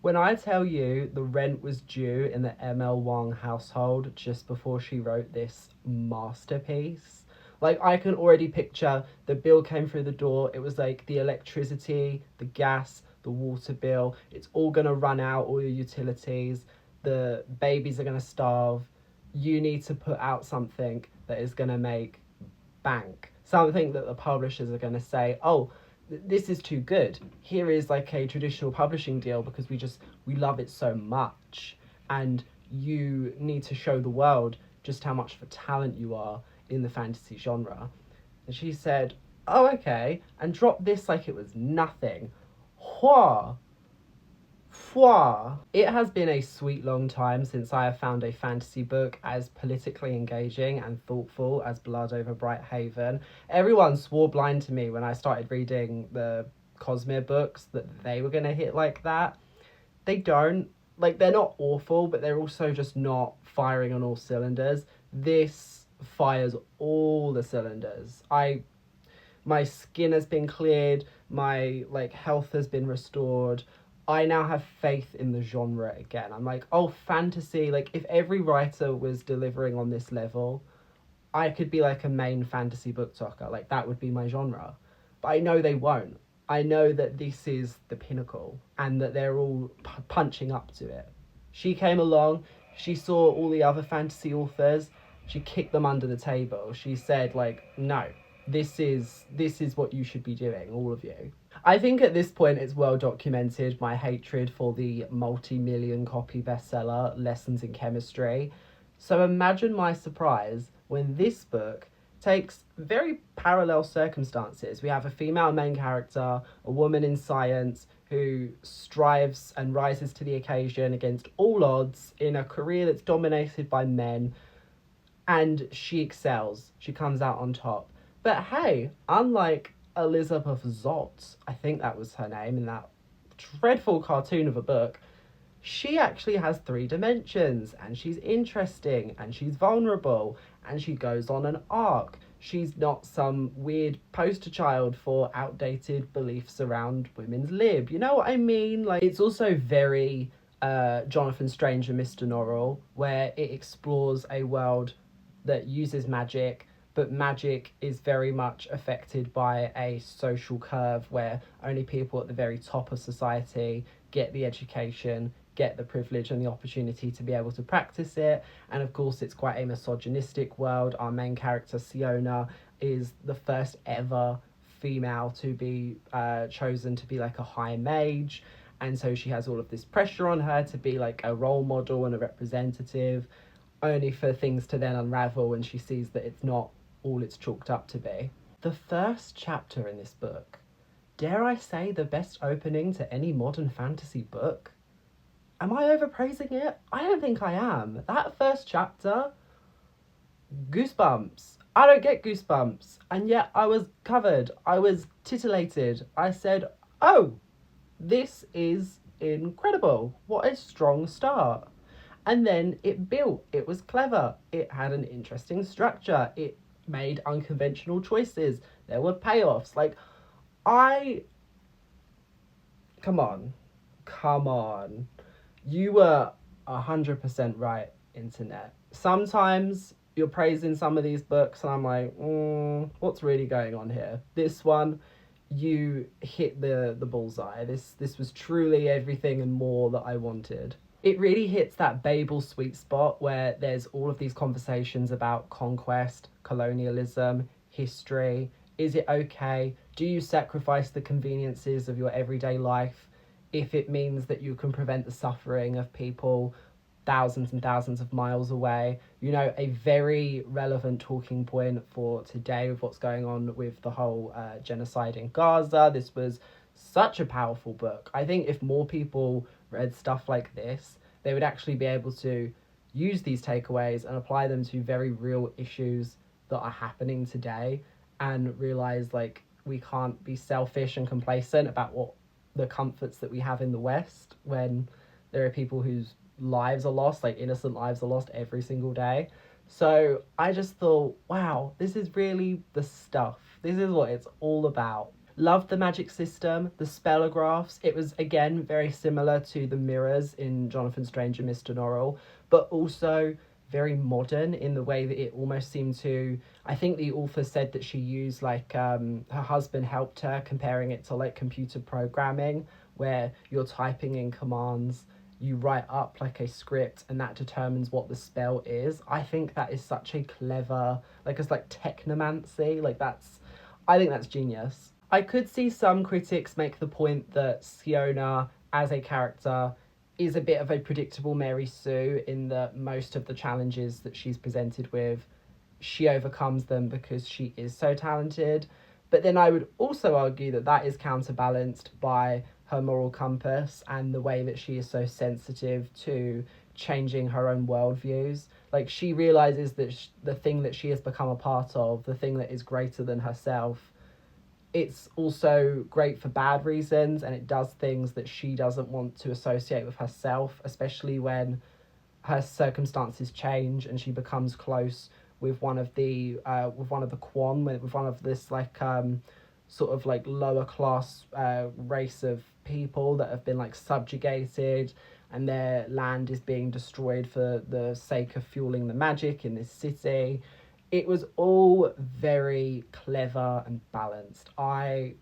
When I tell you the rent was due in the ML Wang household just before she wrote this masterpiece, like I can already picture the bill came through the door. It was like the electricity, the gas, the water bill. It's all going to run out, all your utilities. The babies are going to starve. You need to put out something that is going to make bank. Something that the publishers are going to say, oh, this is too good. Here is like a traditional publishing deal because we love it so much, and you need to show the world just how much of a talent you are in the fantasy genre. And she said, oh, okay, and dropped this like it was nothing. Hua. Fwa. It has been a sweet long time since I have found a fantasy book as politically engaging and thoughtful as Blood over Bright Haven. Everyone swore blind to me when I started reading the Cosmere books that they were going to hit like that. They don't. Like, they're not awful, but they're also just not firing on all cylinders. This fires all the cylinders. My skin has been cleared, my like health has been restored. I now have faith in the genre again. I'm like, oh, fantasy, like if every writer was delivering on this level, I could be like a main fantasy book talker. Like that would be my genre. But I know they won't. I know that this is the pinnacle and that they're all punching up to it. She came along, she saw all the other fantasy authors, she kicked them under the table. She said like, no, this is what you should be doing, all of you. I think at this point it's well documented my hatred for the multi-million copy bestseller Lessons in Chemistry. So imagine my surprise when this book takes very parallel circumstances. We have a female main character, a woman in science who strives and rises to the occasion against all odds in a career that's dominated by men, and she excels. She comes out on top. But hey, unlike Elizabeth Zott, I think that was her name in that dreadful cartoon of a book, she actually has 3 dimensions, and she's interesting, and she's vulnerable, and she goes on an arc. She's not some weird poster child for outdated beliefs around women's lib. You know what I mean? Like, it's also very Jonathan Strange and Mr. Norrell, where it explores a world that uses magic, but magic is very much affected by a social curve where only people at the very top of society get the education, get the privilege and the opportunity to be able to practice it. And of course, it's quite a misogynistic world. Our main character, Siona, is the first ever female to be chosen to be like a high mage. And so she has all of this pressure on her to be like a role model and a representative, only for things to then unravel when she sees that it's not all it's chalked up to be. The first chapter in this book, dare I say the best opening to any modern fantasy book? Am I overpraising it? I don't think I am. That first chapter, goosebumps. I don't get goosebumps. And yet I was covered. I was titillated. I said, oh, this is incredible. What a strong start. And then it built. It was clever. It had an interesting structure. It made unconventional choices. There were payoffs. Like, come on. You were 100% right, internet. Sometimes you're praising some of these books and I'm like, what's really going on here? This one, you hit the bullseye. This was truly everything and more that I wanted. It really hits that Babel sweet spot where there's all of these conversations about conquest, colonialism, history. Is it okay? Do you sacrifice the conveniences of your everyday life if it means that you can prevent the suffering of people thousands and thousands of miles away? You know, a very relevant talking point for today with what's going on with the whole genocide in Gaza. This was such a powerful book. I think if more people read stuff like this, they would actually be able to use these takeaways and apply them to very real issues that are happening today, and realize like we can't be selfish and complacent about what the comforts that we have in the West when there are people whose lives are lost, like innocent lives are lost every single day. So I just thought, wow, this is really the stuff. This is what it's all about. Loved the magic system, the spellagraphs. It was again very similar to the mirrors in Jonathan Strange and Mr. Norrell, but also very modern in the way that it almost seemed to. I think the author said that she used like her husband helped her, comparing it to like computer programming, where you're typing in commands, you write up like a script, and that determines what the spell is. I think that is such a clever, like it's like technomancy. Like that's, I think that's genius. I could see some critics make the point that Siona as a character is a bit of a predictable Mary Sue in that most of the challenges that she's presented with, she overcomes them because she is so talented. But then I would also argue that that is counterbalanced by her moral compass and the way that she is so sensitive to changing her own worldviews. Like she realizes that the thing that she has become a part of, the thing that is greater than herself, it's also great for bad reasons, and it does things that she doesn't want to associate with herself, especially when her circumstances change and she becomes close with one of the Quan, with one of this like sort of like lower class race of people that have been like subjugated, and their land is being destroyed for the sake of fueling the magic in this city. It was all very clever and balanced. I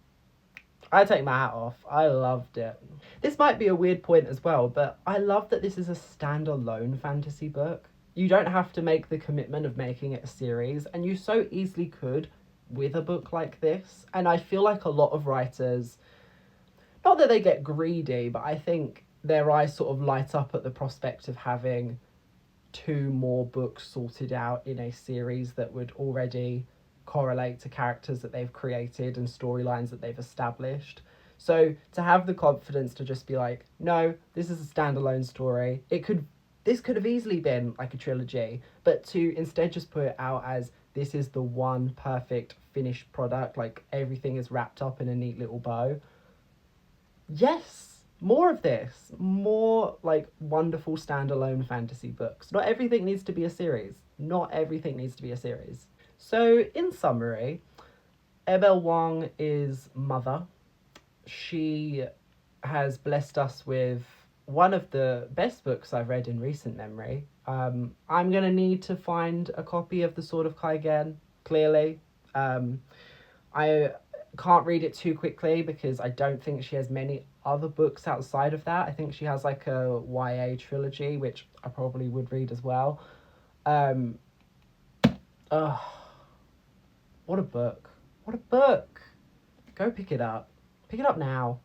take my hat off. I loved it. This might be a weird point as well, but I love that this is a standalone fantasy book. You don't have to make the commitment of making it a series, and you so easily could with a book like this. And I feel like a lot of writers, not that they get greedy, but I think their eyes sort of light up at the prospect of having two more books sorted out in a series that would already correlate to characters that they've created and storylines that they've established. So to have the confidence to just be like, no, this is a standalone story. This could have easily been like a trilogy, but to instead just put it out as this is the one perfect finished product, like everything is wrapped up in a neat little bow. Yes, more of this. More like wonderful standalone fantasy books. Not everything needs to be a series. Not everything needs to be a series. So, in summary, Ebel Wang is mother. She has blessed us with one of the best books I've read in recent memory. I'm going to need to find a copy of The Sword of Kaigen, clearly. I can't read it too quickly because I don't think she has many other books outside of that. I think she has like a YA trilogy, which I probably would read as well. What a book. What a book. Go pick it up. Pick it up now.